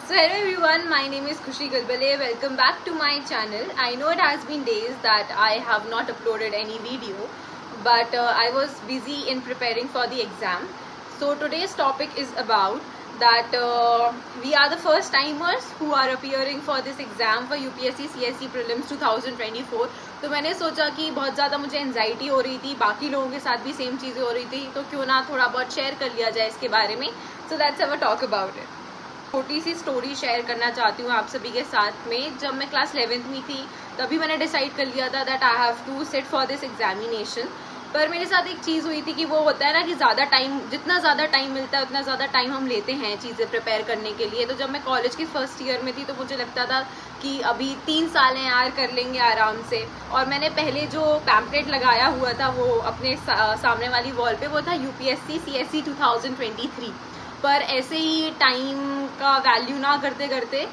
So hello everyone, my name is Khushi Galbale. Welcome back to my channel. I know it has been days that I have not uploaded any video, but I was busy in preparing for the exam. So today's topic is about that we are the first timers who are appearing for this exam for UPSC CSE Prelims 2024. तो मैंने सोचा कि बहुत ज़्यादा मुझे anxiety हो रही थी, बाकी लोगों के साथ भी सेम चीज़ें हो रही थी, तो क्यों ना थोड़ा बहुत शेयर कर लिया जाए इसके बारे में. So that's our talk about it. छोटी सी स्टोरी शेयर करना चाहती हूँ आप सभी के साथ में. जब मैं क्लास 11th में थी तभी मैंने डिसाइड कर लिया था that I have to sit for this examination. पर मेरे साथ एक चीज़ हुई थी कि वो होता है ना कि ज़्यादा टाइम, जितना ज़्यादा टाइम मिलता है उतना ज़्यादा टाइम हम लेते हैं चीज़ें प्रिपेयर करने के लिए. तो जब मैं कॉलेज के फर्स्ट ईयर में थी तो मुझे लगता था कि अभी 3 साल हैं यार, कर लेंगे आराम से. और मैंने पहले जो पैम्पलेट लगाया हुआ था वो अपने सामने वाली वॉल पे, वो था UPSC CSE 2023. पर ऐसे ही टाइम का वैल्यू ना करते करते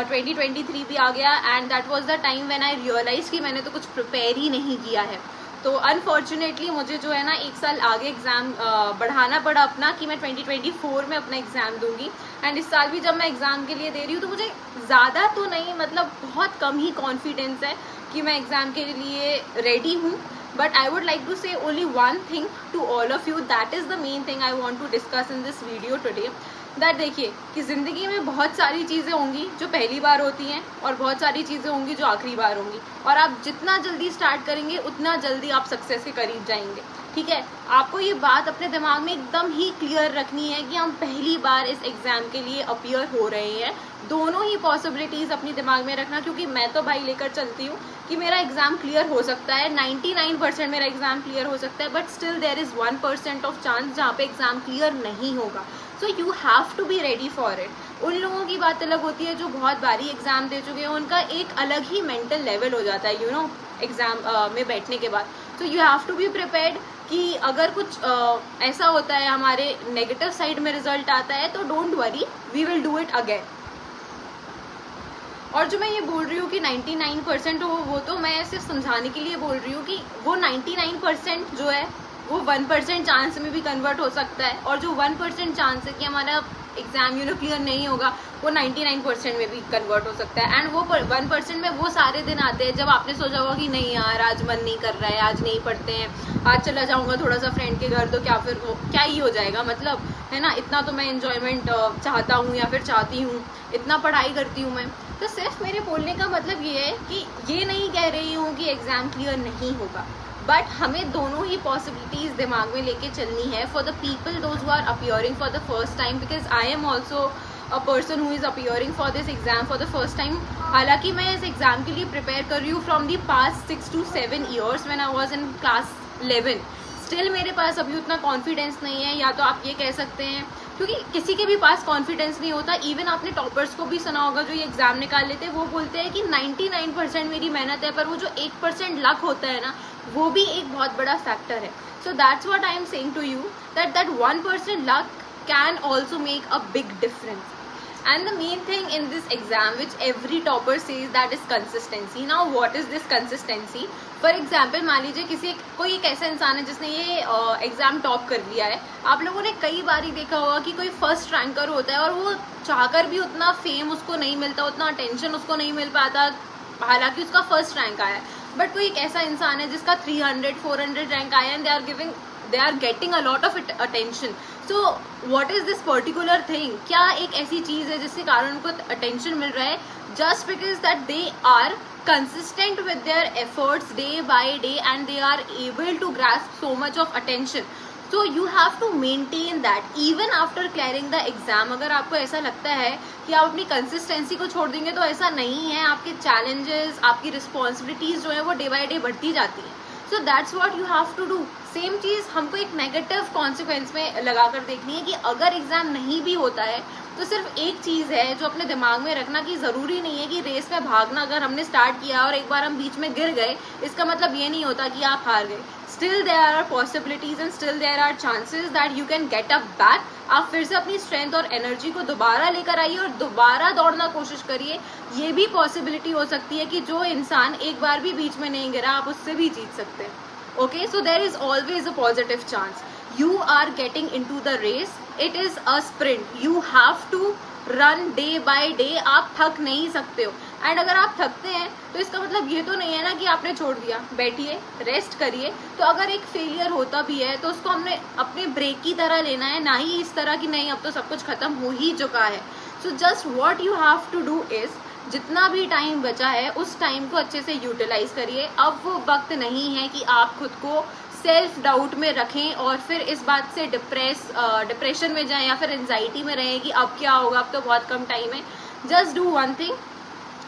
2023 भी आ गया and that was the time when I realise कि मैंने तो कुछ प्रिपेयर ही नहीं किया है. तो अनफॉर्चुनेटली मुझे जो है ना 1 साल आगे एग्ज़ाम बढ़ाना पड़ा अपना, कि मैं 2024 में अपना एग्ज़ाम दूंगी. एंड इस साल भी जब मैं एग्ज़ाम के लिए दे रही हूँ तो मुझे ज़्यादा तो नहीं, मतलब बहुत कम ही कॉन्फिडेंस है कि मैं एग्ज़ाम के लिए रेडी हूँ. But I would like to say only one thing to all of you. That is the main thing I want to discuss in this video today. That देखिए कि ज़िंदगी में बहुत सारी चीज़ें होंगी जो पहली बार होती हैं और बहुत सारी चीज़ें होंगी जो आखिरी बार होंगी. और आप जितना जल्दी स्टार्ट करेंगे उतना जल्दी आप सक्सेस के करीब जाएंगे. ठीक है, आपको ये बात अपने दिमाग में एकदम ही क्लियर रखनी है कि हम पहली बार इस एग्ज़ाम के लिए अपीयर हो रहे हैं. दोनों ही पॉसिबिलिटीज़ अपनी दिमाग में रखना, क्योंकि मैं तो भाई लेकर चलती हूँ कि मेरा एग्ज़ाम क्लियर हो सकता है. 99% मेरा एग्ज़ाम क्लियर हो सकता है, but still there is 1% of chance जहाँ पे एग्ज़ाम क्लियर नहीं होगा. So you have to be ready for it. उन लोगों की बात अलग होती है जो बहुत बारी एग्ज़ाम दे चुके हैं, उनका एक अलग ही मेंटल लेवल हो जाता है एग्ज़ाम में बैठने के बाद. So you have to be prepared कि अगर कुछ ऐसा होता है, हमारे नेगेटिव साइड में रिजल्ट आता है, तो don't worry, we will do it again. और जो मैं ये बोल रही हूँ कि 99% वो तो मैं सिर्फ समझाने के लिए बोल रही हूँ कि वो 99% जो है वो 1% चांस में भी कन्वर्ट हो सकता है. और जो 1% चांस है कि हमारा एग्जाम क्लियर नहीं होगा, वो 99% में भी कन्वर्ट हो सकता है. एंड वो 1% में वो सारे दिन आते हैं जब आपने सोचा होगा कि नहीं यार आज मन नहीं कर रहा है, आज नहीं पढ़ते हैं, आज चला जाऊंगा थोड़ा सा फ्रेंड के घर, तो क्या फिर वो क्या ही हो जाएगा, मतलब है ना, इतना तो मैं एंजॉयमेंट चाहता हूँ या फिर चाहती हूँ, इतना पढ़ाई करती हूँ मैं. तो सिर्फ मेरे बोलने का मतलब ये है कि ये नहीं कह रही हूँ कि एग्ज़ाम क्लियर नहीं होगा, बट हमें दोनों ही पॉसिबिलिटीज़ दिमाग में लेके चलनी है for the people those who are appearing for the first time. Because I am also a person who is appearing for this exam for the first time. हालांकि मैं इस एग्ज़ाम के लिए प्रिपेयर कर रही हूँ from the past 6 to 7 years when I was in class 11. Still मेरे पास अभी उतना कॉन्फिडेंस नहीं है, या तो आप ये कह सकते हैं, क्योंकि किसी के भी पास कॉन्फिडेंस नहीं होता. इवन आपने टॉपर्स को भी सुना होगा जो ये एग्जाम निकाल लेते हैं, वो बोलते हैं कि 99% मेरी मेहनत है, पर वो जो 1% लक होता है ना, वो भी एक बहुत बड़ा फैक्टर है. So that's what I am saying to you, that 1% luck can also make a big difference. And the main thing in this exam which every topper says, that is consistency. Now what is this consistency? For example, मान लीजिए कोई एक ऐसा इंसान है जिसने ये exam top कर लिया है. आप लोगों ने कई बार ही देखा होगा कि कोई फर्स्ट रैंकर होता है और वो चाहकर भी उतना फेम उसको नहीं मिलता, उतना अटेंशन उसको नहीं मिल पाता, हालांकि उसका फर्स्ट रैंक आया है. बट कोई एक ऐसा इंसान है जिसका 300-400 रैंक आया and they are getting a lot of attention. So what is this particular thing? क्या एक ऐसी चीज है जिसके कारण उनको attention मिल रहा है? Just because that they are consistent with their efforts day by day and they are able to grasp so much of attention. So you have to maintain that even after clearing the exam. अगर आपको ऐसा लगता है कि आप अपनी consistency को छोड़ देंगे, तो ऐसा नहीं है. आपके चैलेंजेस, आपकी रिस्पॉन्सिबिलिटीज जो है वो डे बाई डे बढ़ती जाती है. So that's what you have to do. Same चीज़ हमको एक नेगेटिव कॉन्सिक्वेंस में लगाकर देखनी है कि अगर एग्जाम नहीं भी होता है तो सिर्फ एक चीज़ है जो अपने दिमाग में रखना, कि ज़रूरी नहीं है कि रेस में भागना अगर हमने स्टार्ट किया और एक बार हम बीच में गिर गए, इसका मतलब ये नहीं होता कि आप हार गए. Still there are possibilities and still there are chances that you can get up back. आप फिर से अपनी स्ट्रेंथ और एनर्जी को दोबारा लेकर आइए और दोबारा दौड़ना कोशिश करिए. ये भी पॉसिबिलिटी हो सकती है कि जो इंसान एक बार भी बीच में नहीं गिरा, आप उससे भी जीत सकते हैं. Okay, so there is always a positive chance. You are getting into the race. It is a sprint. You have to run day by day, आप थक नहीं सकते हो। एंड अगर आप थकते हैं तो इसका मतलब ये तो नहीं है ना कि आपने छोड़ दिया, बैठिए, रेस्ट करिए। तो अगर एक फेलियर होता भी है तो उसको हमने अपने ब्रेक की तरह लेना है, ना ही इस तरह कि नहीं अब तो सब कुछ खत्म हो ही चुका है। So just what you have to do is, जितना भी टाइम बचा है उस टाइम को अच्छे से यूटिलाइज करिए। अब वो वक्त नहीं है कि आप खुद को सेल्फ डाउट में रखें और फिर इस बात से डिप्रेशन में जाएं या फिर एंजाइटी में रहें कि अब क्या होगा, अब तो बहुत कम टाइम है। Just do one thing,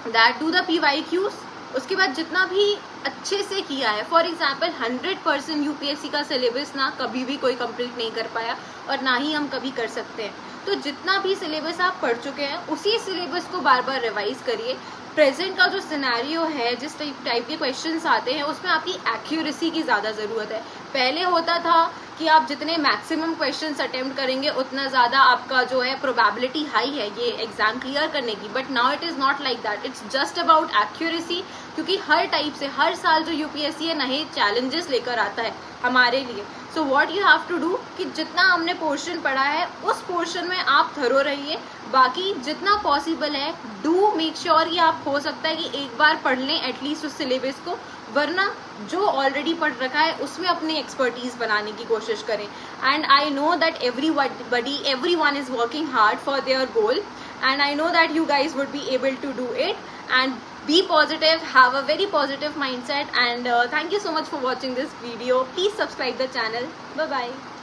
that do the PYQs। उसके बाद जितना भी अच्छे से किया है, फॉर एग्जाम्पल 100% यूपीएससी का सिलेबस ना कभी भी कोई कंप्लीट नहीं कर पाया और ना ही हम कभी कर सकते हैं। तो जितना भी सिलेबस आप पढ़ चुके हैं उसी सिलेबस को बार बार रिवाइज करिए। प्रेजेंट का जो सिनेरियो है, जिस टाइप के क्वेश्चंस आते हैं उसमें आपकी एक्यूरेसी की ज़्यादा ज़रूरत है। पहले होता था कि आप जितने मैक्सिमम क्वेश्चंस अटेम्प्ट करेंगे उतना ज़्यादा आपका जो है प्रोबेबिलिटी हाई है ये एग्जाम क्लियर करने की, but now it is not like that, it's just about accuracy. क्योंकि हर टाइप से हर साल जो यूपीएससी है नए चैलेंजेस लेकर आता है हमारे लिए। So what you have to do कि जितना हमने पोर्शन पढ़ा है उस पोर्शन में आप थरो रहिए, बाकी जितना पॉसिबल है डू मेक श्योर कि आप हो सकता है कि एक बार पढ़ लें एटलीस्ट उस सिलेबस को, वरना जो ऑलरेडी पढ़ रखा है उसमें अपनी एक्सपर्टीज बनाने की कोशिश करें। And I know that everyone is working hard for their goal, and I know that you guys would be able to do it. And be positive, have a very positive mindset, and thank you so much for watching this video. Please subscribe the channel. Bye bye.